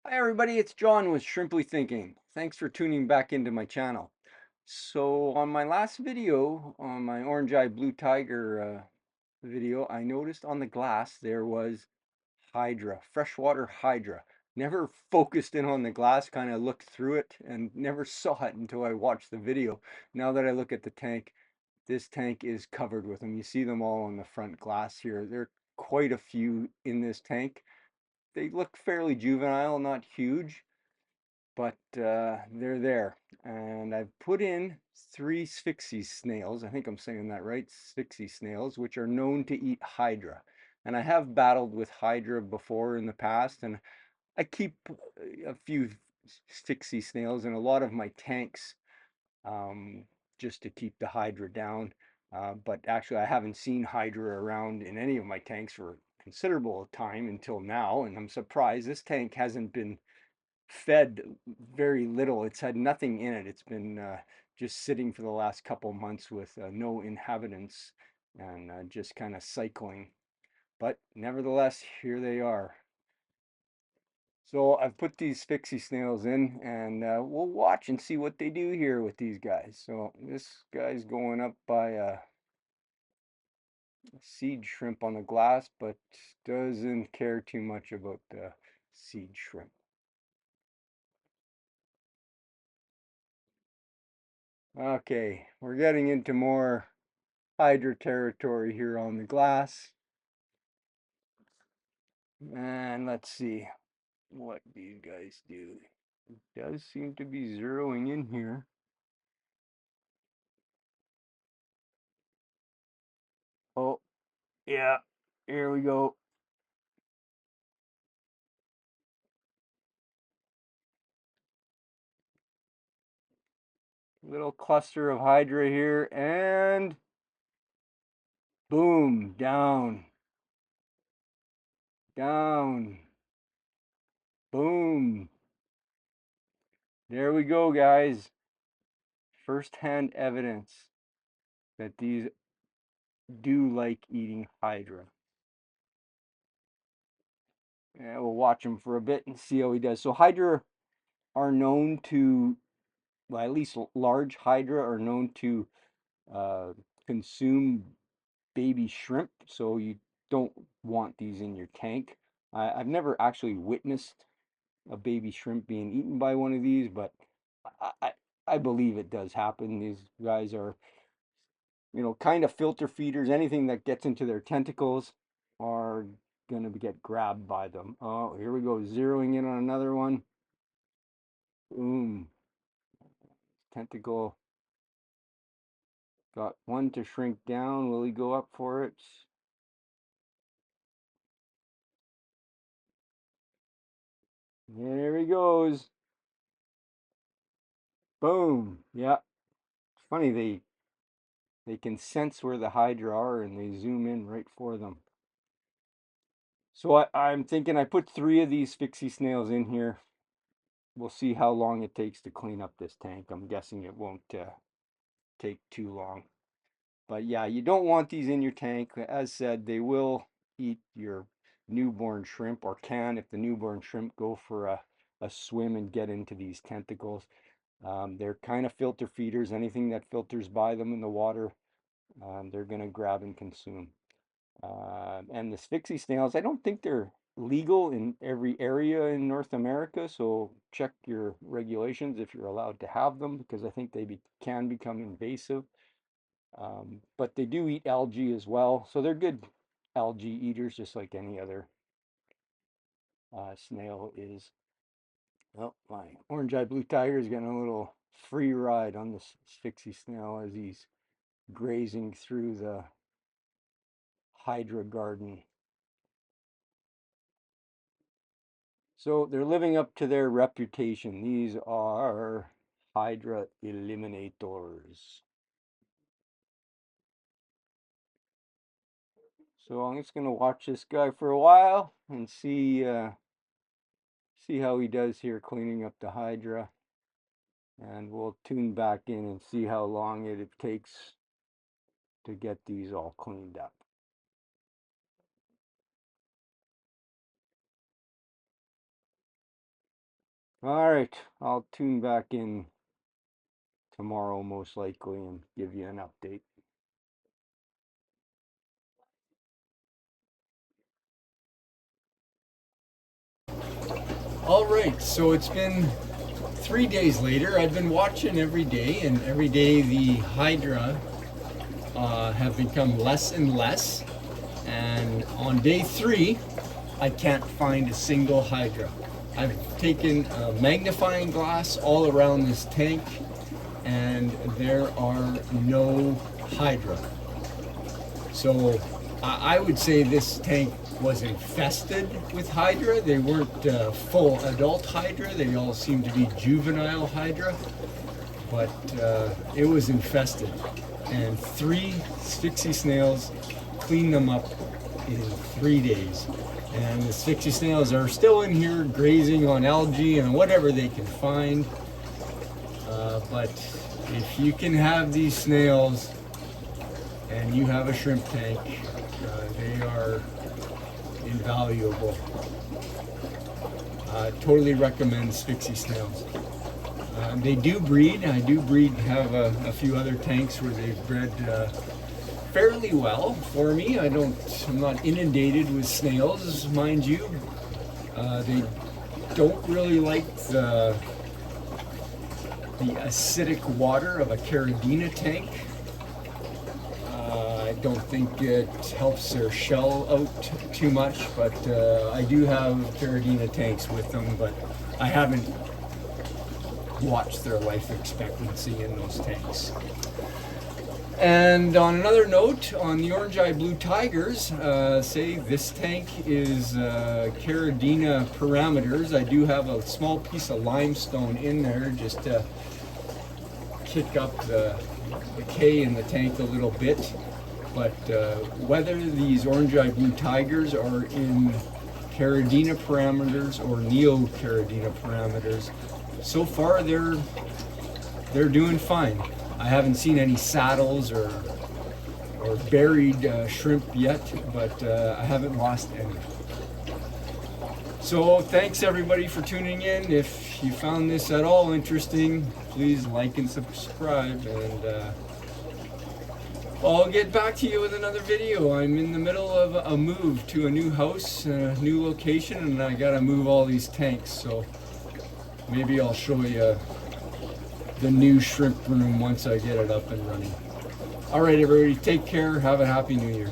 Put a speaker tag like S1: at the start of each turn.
S1: Hi everybody, it's John with Shrimply Thinking. Thanks for tuning back into my channel. So on my last video, on my orange eye blue tiger video, I noticed on the glass there was Hydra, freshwater Hydra. Never focused in on the glass, kind of looked through it and never saw it until I watched the video. Now that I look at the tank, this tank is covered with them. You see them all on the front glass here. There are quite a few in this tank. They look fairly juvenile, not huge, but they're there. And I've put in three Sphyxi snails. I think I'm saying that right, Sphyxi snails, which are known to eat Hydra. And I have battled with Hydra before in the past, and I keep a few Sphyxi snails in a lot of my tanks um, just to keep the Hydra down. But actually, I haven't seen Hydra around in any of my tanks for considerable time until now, and I'm surprised this tank hasn't been fed very little. It's had nothing in it. It's been just sitting for the last couple months with no inhabitants and just kind of cycling. But nevertheless, here they are. So I've put these Sphyxi snails in and we'll watch and see what they do here with these guys. So this guy's going up by a seed shrimp on the glass, but doesn't care too much about the seed shrimp. Okay, we're getting into more Hydra territory here on the glass. And let's see what these guys do. It does seem to be zeroing in here. Oh, yeah, here we go. Little cluster of Hydra here, and boom, down, down, boom. There we go, guys. First-hand evidence that these do like eating Hydra. And we'll watch him for a bit and see how he does. So Hydra are known to, well, at least large Hydra are known to uh, consume baby shrimp, so you don't want these in your tank. I've never actually witnessed a baby shrimp being eaten by one of these, but I, I, I believe it does happen. These guys are, kind of filter feeders. Anything that gets into their tentacles are going to get grabbed by them. Oh, here we go, zeroing in on another one. Boom. Tentacle got one to shrink down. Will he go up for it? There he goes. Boom. Yeah. It's funny they can sense where the Hydra are and they zoom in right for them. So I'm thinking I put three of these Sphyxi snails in here. We'll see how long it takes to clean up this tank. I'm guessing it won't take too long. But yeah, you don't want these in your tank. As said, they will eat your newborn shrimp, or can if the newborn shrimp go for a swim and get into these tentacles. They're kind of filter feeders. Anything that filters by them in the water, they're going to grab and consume. And the Sphyxi snails, I don't think they're legal in every area in North America, so check your regulations if you're allowed to have them, because I think can become invasive. But they do eat algae as well, so they're good algae eaters, just like any other snail is. Oh, my orange-eyed blue tiger is getting a little free ride on this Sphyxi snail as he's grazing through the Hydra garden. So they're living up to their reputation. These are Hydra eliminators. So I'm just gonna watch this guy for a while and see how he does here cleaning up the Hydra. And we'll tune back in and see how long it takes to get these all cleaned up. All right, I'll tune back in tomorrow most likely and give you an update. All right, so it's been 3 days later. I've been watching every day, and every day the Hydra have become less and less. And on day 3, I can't find a single Hydra. I've taken a magnifying glass all around this tank, and there are no Hydra. So I would say this tank was infested with Hydra. They weren't full adult Hydra. They all seemed to be juvenile Hydra, but it was infested. And 3 Shixi snails cleaned them up in 3 days. And the Shixi snails are still in here grazing on algae and whatever they can find. But if you can have these snails and you have a shrimp tank, they are invaluable. Totally recommend Shixi snails. They do breed. I do have a few other tanks where they've bred fairly well for me. I'm not inundated with snails, mind you. They don't really like the acidic water of a Caridina tank. I don't think it helps their shell out too much, but I do have Caridina tanks with them, but I haven't watched their life expectancy in those tanks. And on another note, on the orange-eye blue tigers, say this tank is Caridina parameters. I do have a small piece of limestone in there just to kick up the K in the tank a little bit. But whether these orange-eye blue tigers are in Caridina parameters or neo-Caridina parameters, so far they're doing fine. I haven't seen any saddles or buried shrimp yet, but I haven't lost any. So thanks everybody for tuning in. If you found this at all interesting, please like and subscribe, and I'll get back to you with another video. I'm in the middle of a move to a new house, a new location, and I gotta move all these tanks, so maybe I'll show you the new shrimp room once I get it up and running. All right, everybody, take care. Have a happy new year.